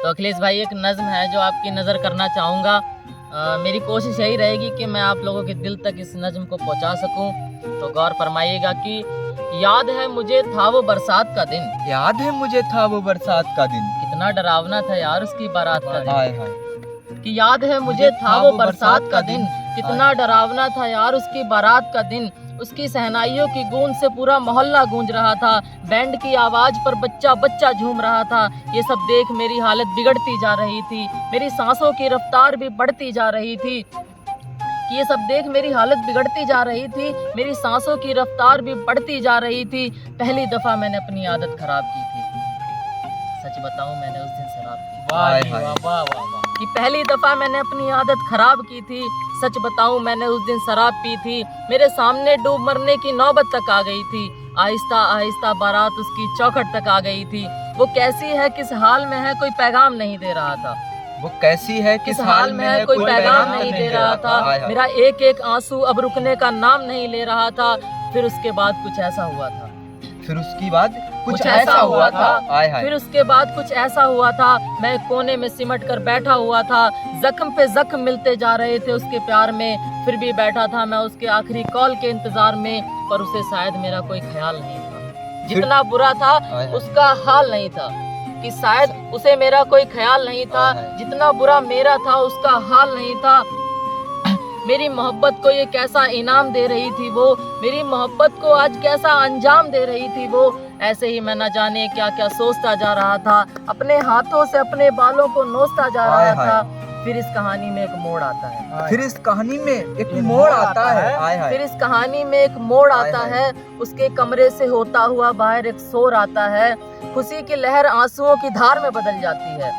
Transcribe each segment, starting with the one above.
तो अखिलेश भाई एक नज़्म है जो आपकी नज़र करना चाहूँगा। मेरी कोशिश यही रहेगी कि मैं आप लोगों के दिल तक इस नज़्म को पहुँचा सकूँ। तो गौर फरमाइएगा कि याद है मुझे था वो बरसात का दिन, याद है मुझे था वो बरसात का दिन, कितना डरावना था यार उसकी बारात का दिन। हाय हाय। कि याद है मुझे था वो बरसात का दिन, कितना डरावना था यार उसकी बारात का दिन। उसकी सहनाइयों की गूंज से पूरा मोहल्ला गूंज रहा था, बैंड की आवाज पर बच्चा बच्चा झूम रहा था। ये सब देख मेरी हालत बिगड़ती जा रही थी, मेरी सांसों की रफ्तार भी बढ़ती जा रही थी। ये सब देख मेरी हालत बिगड़ती जा रही थी, मेरी सांसों की रफ्तार भी बढ़ती जा रही थी। पहली दफा मैंने अपनी आदत खराब की थी, सच बताऊं मैंने उस दिन शराब की। वाह वाह वाह वाह। कि पहली दफा मैंने अपनी आदत खराब की थी, सच बताऊं मैंने उस दिन शराब पी थी। मेरे सामने डूब मरने की नौबत तक आ गई थी, आहिस्ता आहिस्ता बारात उसकी चौखट तक आ गई थी। वो कैसी है किस हाल में है कोई पैगाम नहीं दे रहा था, वो कैसी है किस हाल में है कोई पैगाम नहीं दे रहा था। मेरा एक एक आंसू अब रुकने का नाम नहीं ले रहा था। फिर उसके बाद कुछ ऐसा हुआ था, फिर उसके बाद कुछ ऐसा हुआ था। हाय हाय। फिर उसके बाद कुछ ऐसा हुआ था, मैं एक कोने में सिमट कर बैठा हुआ था। जख्म पे जख्म मिलते जा रहे थे उसके प्यार में, फिर भी बैठा था मैं उसके आखिरी कॉल के इंतजार में। पर उसे शायद मेरा कोई ख्याल नहीं था, जितना बुरा था उसका हाल नहीं था। कि शायद उसे मेरा कोई ख्याल नहीं था, जितना बुरा मेरा था उसका हाल नहीं था। मेरी मोहब्बत को ये कैसा इनाम दे रही थी वो, मेरी मोहब्बत को आज कैसा अंजाम दे रही थी वो। ऐसे ही मैं न जाने क्या क्या सोचता जा रहा था, अपने हाथों से अपने बालों को नोचता जा रहा था। फिर इस कहानी में एक मोड़ आता है, फिर इस कहानी में एक मोड़ आता है। फिर इस कहानी में एक मोड़ आता है। उसके कमरे से होता हुआ बाहर एक शोर आता है, खुशी की लहर आंसुओं की धार में बदल जाती है,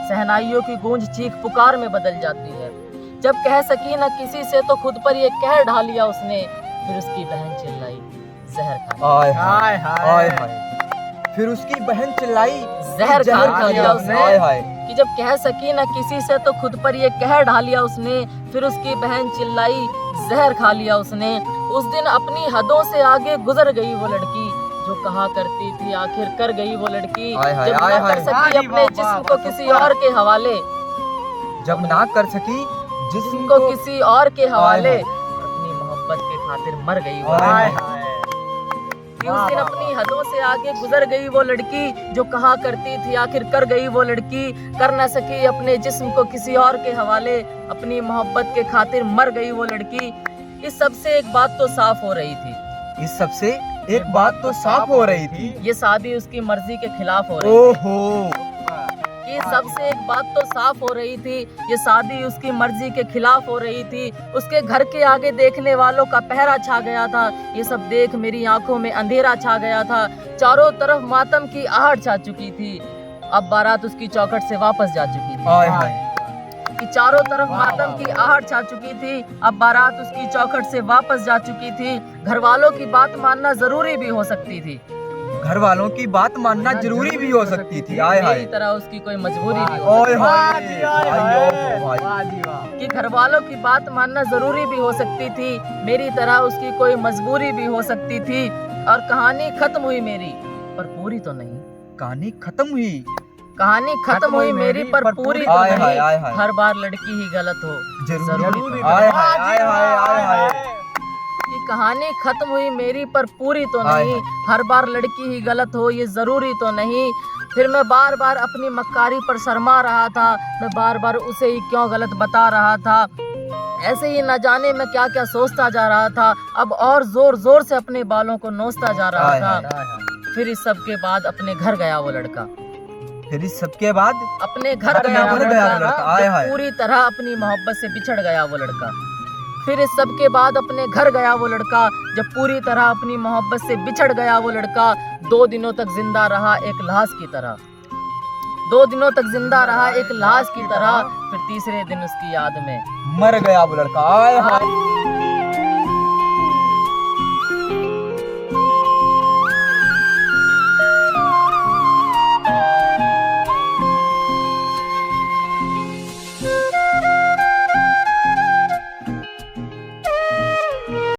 सहनाइयों की गूंज चीख पुकार में बदल जाती है। जब कह सकी न किसी से तो खुद पर ये कहर ढालिया उसने, फिर उसकी बहन चिल्लाई जहर खा लिया। फिर उसकी बहन चिल्लाई जहर खा लिया उसने। कि जब कह सकी न किसी से तो खुद पर ये कहर ढालिया उसने, फिर उसकी बहन चिल्लाई जहर खा लिया उसने। उस दिन अपनी हदों से आगे गुजर गई वो लड़की, जो कहा करती थी आखिर कर गई वो लड़की। जब ना कर सकी अपने जिस्म को किसी और के हवाले, जब ना कर सकी जिस्म को किसी और के हवाले, अपनी मोहब्बत के खातिर मर गई वो लड़की। उस दिन अपनी हदों से आगे गुजर गई वो लड़की, जो कहा करती थी आखिर कर गई वो लड़की। कर न सकी अपने जिस्म को किसी और के हवाले, अपनी मोहब्बत के खातिर मर गई वो लड़की। इस सब से एक बात तो साफ हो रही थी, इस सब से एक बात तो साफ हो रही थी, ये शादी उसकी मर्जी के खिलाफ हो रही थी। कि सबसे एक बात तो साफ हो रही थी, ये शादी उसकी मर्जी के खिलाफ हो रही थी। उसके घर के आगे देखने वालों का पहरा छा गया था, ये सब देख मेरी आंखों में अंधेरा छा गया था। चारों तरफ मातम की आहट छा चुकी थी, अब बारात उसकी चौखट से वापस जा चुकी थी। कि चारों तरफ मातम की आहट छा चुकी थी, अब बारात उसकी चौखट से वापस जा चुकी थी। घर वालों की बात मानना जरूरी भी हो सकती थी, घर वालों की बात मानना जरूरी भी हो सकती थी। मेरी तरह उसकी कोई मजबूरी भी हो कि घर वालों की बात मानना जरूरी भी हो सकती थी, मेरी तरह उसकी कोई मजबूरी भी हो सकती थी। और कहानी खत्म हुई मेरी पर पूरी तो नहीं, कहानी खत्म हुई, कहानी खत्म हुई मेरी पर पूरी तो नहीं। हर बार लड़की ही गलत हो जरूरी कि कहानी खत्म हुई मेरी पर पूरी तो नहीं, हर बार लड़की ही गलत हो ये जरूरी तो नहीं। फिर मैं बार बार अपनी मक्कारी पर शर्मा रहा था, मैं बार बार उसे ही क्यों गलत बता रहा था। ऐसे ही न जाने मैं क्या क्या सोचता जा रहा था, अब और जोर जोर से अपने बालों को नोचता जा रहा था। फिर इस सब के बाद अपने घर गया वो लड़का, फिर इस सब के बाद अपने घर गया वो लड़का, पूरी तरह अपनी मोहब्बत से बिछड़ गया वो लड़का। फिर इस सब के बाद अपने घर गया वो लड़का, जब पूरी तरह अपनी मोहब्बत से बिछड़ गया वो लड़का। 2 दिनों तक जिंदा रहा एक लाश की तरह, 2 दिनों तक जिंदा रहा एक लाश की तरह। फिर तीसरे दिन उसकी याद में मर गया वो लड़का।